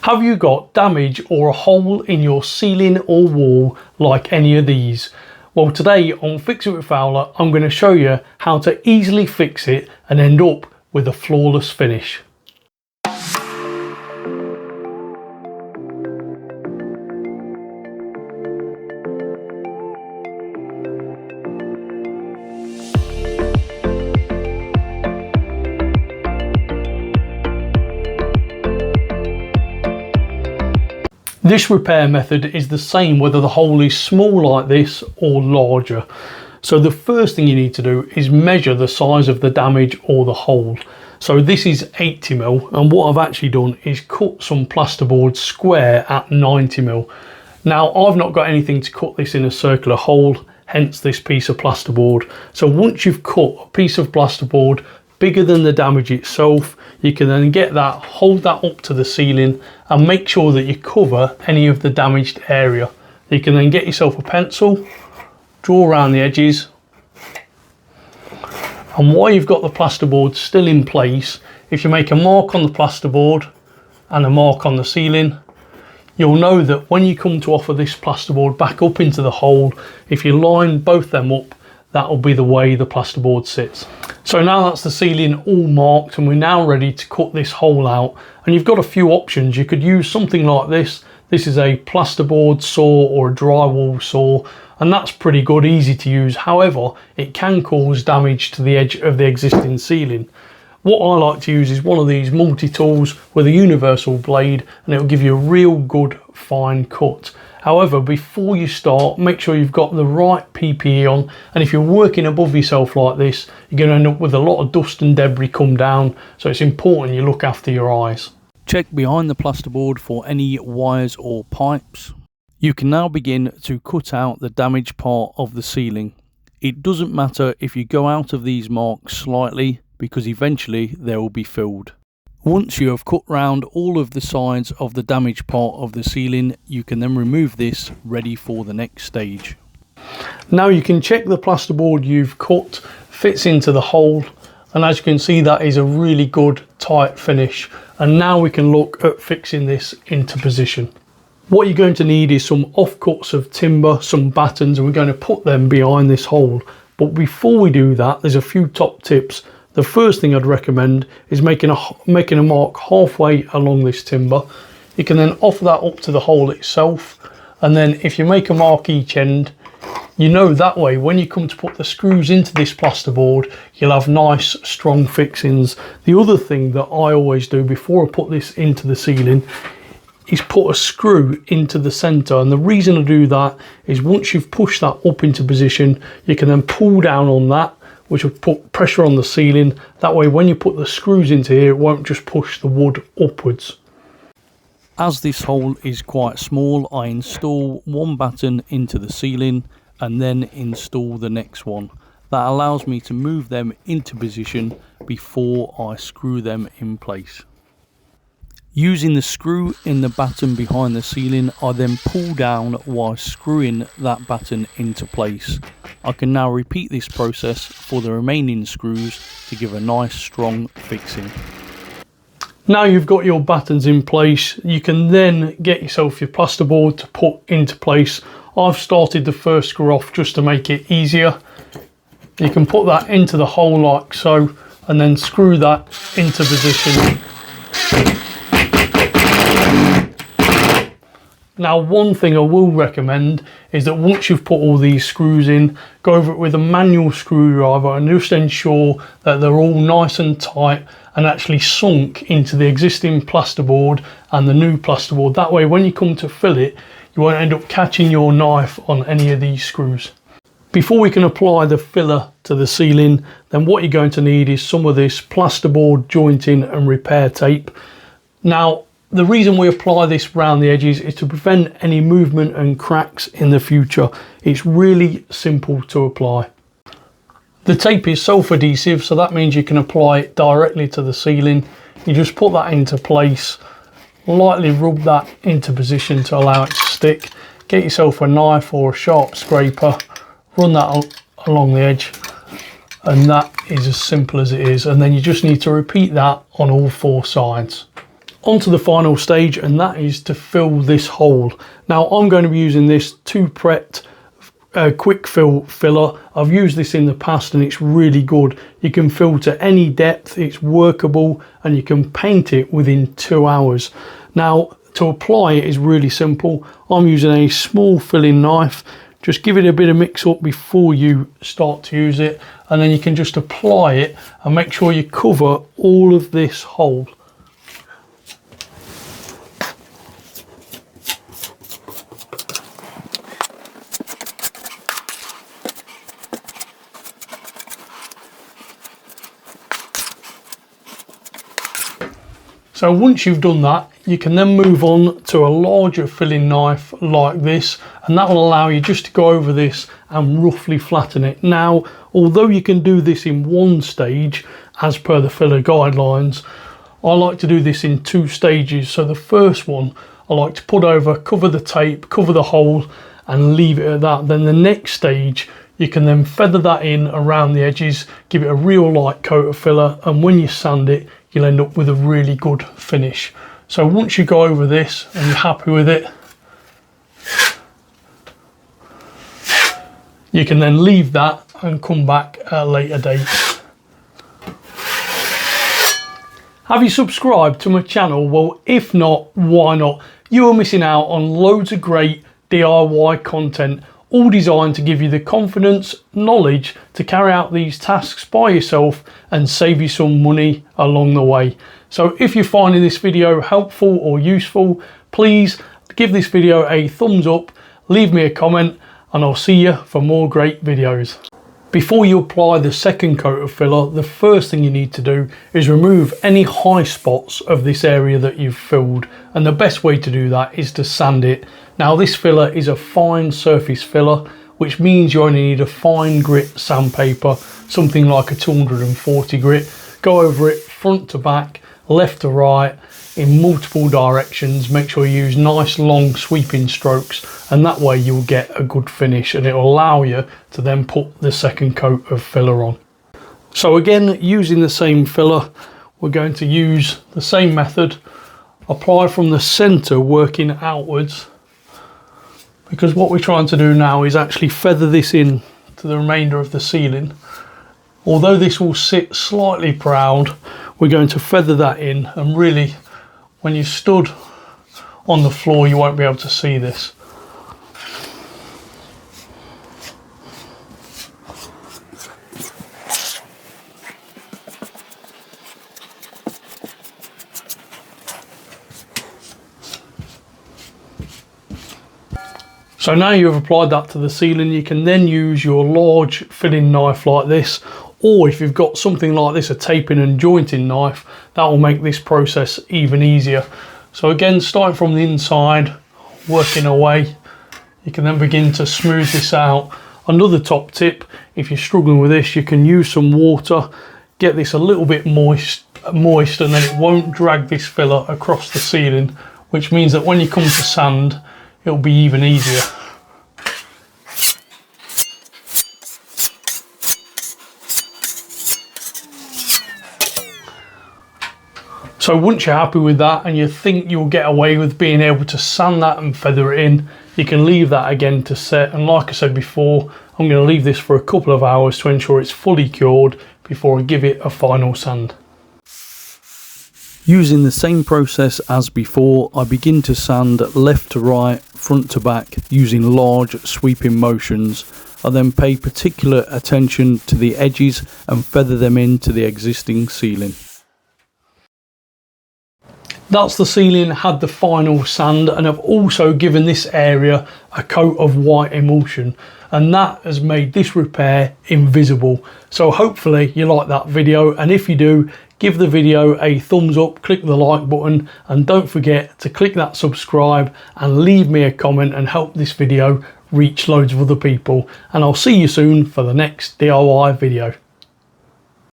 Have you got damage or a hole in your ceiling or wall like any of these? Well, today on Fix It with Fowler, I'm going to show you how to easily fix it and end up with a flawless finish. This repair method is the same whether the hole is small like this or larger. So the first thing you need to do is measure the size of the damage or the hole. So this is 80mm, and what I've actually done is cut some plasterboard square at 90mm. Now I've not got anything to cut this in a circular hole, hence this piece of plasterboard. So once you've cut a piece of plasterboard bigger than the damage itself, you can then get that, hold that up to the ceiling and make sure that you cover any of the damaged area. You can then get yourself a pencil, draw around the edges, and while you've got the plasterboard still in place, if you make a mark on the plasterboard and a mark on the ceiling, you'll know that when you come to offer this plasterboard back up into the hole, if you line both them up, that'll be the way the plasterboard sits. So now that's the ceiling all marked, and we're now ready to cut this hole out. And you've got a few options. You could use something like this. This is a plasterboard saw or a drywall saw, and that's pretty good, easy to use. However, it can cause damage to the edge of the existing ceiling. What I like to use is one of these multi-tools with a universal blade, and it'll give you a real good fine cut. However, before you start, make sure you've got the right PPE on, and if you're working above yourself like this, you're going to end up with a lot of dust and debris come down, so it's important you look after your eyes. Check behind the plasterboard for any wires or pipes. You can now begin to cut out the damaged part of the ceiling. It doesn't matter if you go out of these marks slightly, because eventually they will be filled. Once you have cut round all of the sides of the damaged part of the ceiling, you can then remove this, ready for the next stage. Now you can check the plasterboard you've cut fits into the hole, and as you can see, that is a really good tight finish. And now we can look at fixing this into position. What you're going to need is some offcuts of timber, some battens, and we're going to put them behind this hole. But before we do that, there's a few top tips. The first thing I'd recommend is making a mark halfway along this timber. You can then offer that up to the hole itself, and then if you make a mark each end, you know that way when you come to put the screws into this plasterboard, you'll have nice strong fixings. The other thing that I always do before I put this into the ceiling is put a screw into the center, and the reason I do that is once you've pushed that up into position, you can then pull down on that, which will put pressure on the ceiling. That way when you put the screws into here, it won't just push the wood upwards. As this hole is quite small, I install one batten into the ceiling and then install the next one. That allows me to move them into position before I screw them in place. Using the screw in the batten behind the ceiling, I then pull down while screwing that batten into place. I can now repeat this process for the remaining screws to give a nice strong fixing. Now you've got your battens in place, you can then get yourself your plasterboard to put into place. I've started the first screw off just to make it easier. You can put that into the hole like so, and then screw that into position. Now one thing I will recommend is that once you've put all these screws in, go over it with a manual screwdriver and just ensure that they're all nice and tight and actually sunk into the existing plasterboard and the new plasterboard. That way when you come to fill it, you won't end up catching your knife on any of these screws. Before we can apply the filler to the ceiling, then what you're going to need is some of this plasterboard jointing and repair tape. Now the reason we apply this around the edges is to prevent any movement and cracks in the future. It's really simple to apply. The tape is self-adhesive, so that means you can apply it directly to the ceiling. You just put that into place, lightly rub that into position to allow it to stick. Get yourself a knife or a sharp scraper, run that along the edge, and that is as simple as it is. And then you just need to repeat that on all four sides. onto the final stage, and that is to fill this hole. Now I'm going to be using this 2-pret quick fill filler. I've used this in the past and it's really good. You can fill to any depth, it's workable, and you can paint it within 2 hours. Now to apply it is really simple. I'm using a small filling knife. Just give it a bit of mix up before you start to use it, and then you can just apply it and make sure you cover all of this hole. So once you've done that, you can then move on to a larger filling knife like this, and that will allow you just to go over this and roughly flatten it. Now, although you can do this in one stage as per the filler guidelines, I like to do this in 2 stages. So the first one I like to put over, cover the tape, cover the hole and leave it at that. Then the next stage you can then feather that in around the edges, give it a real light coat of filler, and when you sand it you'll end up with a really good finish. So once you go over this and you're happy with it, you can then leave that and come back at a later date. Have you subscribed to my channel? Well, if not, why not? You are missing out on loads of great DIY content, all designed to give you the confidence, knowledge to carry out these tasks by yourself and save you some money along the way. So if you're finding this video helpful or useful, please give this video a thumbs up, leave me a comment, and I'll see you for more great videos. Before you apply the second coat of filler, the first thing you need to do is remove any high spots of this area that you've filled, and the best way to do that is to sand it. Now this filler is a fine surface filler, which means you only need a fine grit sandpaper, something like a 240 grit. Go over it front to back, left to right, in multiple directions. Make sure you use nice long sweeping strokes, and that way you'll get a good finish, and it will allow you to then put the second coat of filler on. So again, using the same filler, we're going to use the same method. Apply from the center working outwards, because what we're trying to do now is actually feather this in to the remainder of the ceiling. Although this will sit slightly proud, we're going to feather that in, and really when you stood on the floor you won't be able to see this. So now you've applied that to the ceiling, you can then use your large filling knife like this, or if you've got something like this, a taping and jointing knife, that will make this process even easier. So again, starting from the inside, working away, you can then begin to smooth this out. Another top tip, if you're struggling with this, you can use some water, get this a little bit moist, and then it won't drag this filler across the ceiling, which means that when you come to sand, it'll be even easier. So once you're happy with that and you think you'll get away with being able to sand that and feather it in, you can leave that again to set. And like I said before, I'm going to leave this for a couple of hours to ensure it's fully cured before I give it a final sand. Using the same process as before, I begin to sand left to right, front to back, using large sweeping motions. I then pay particular attention to the edges and feather them into the existing ceiling. That's the ceiling, had the final sand, and I've also given this area a coat of white emulsion, and that has made this repair invisible. So hopefully you like that video, and if you do, give the video a thumbs up, click the like button, and don't forget to click that subscribe and leave me a comment and help this video reach loads of other people. And I'll see you soon for the next DIY video.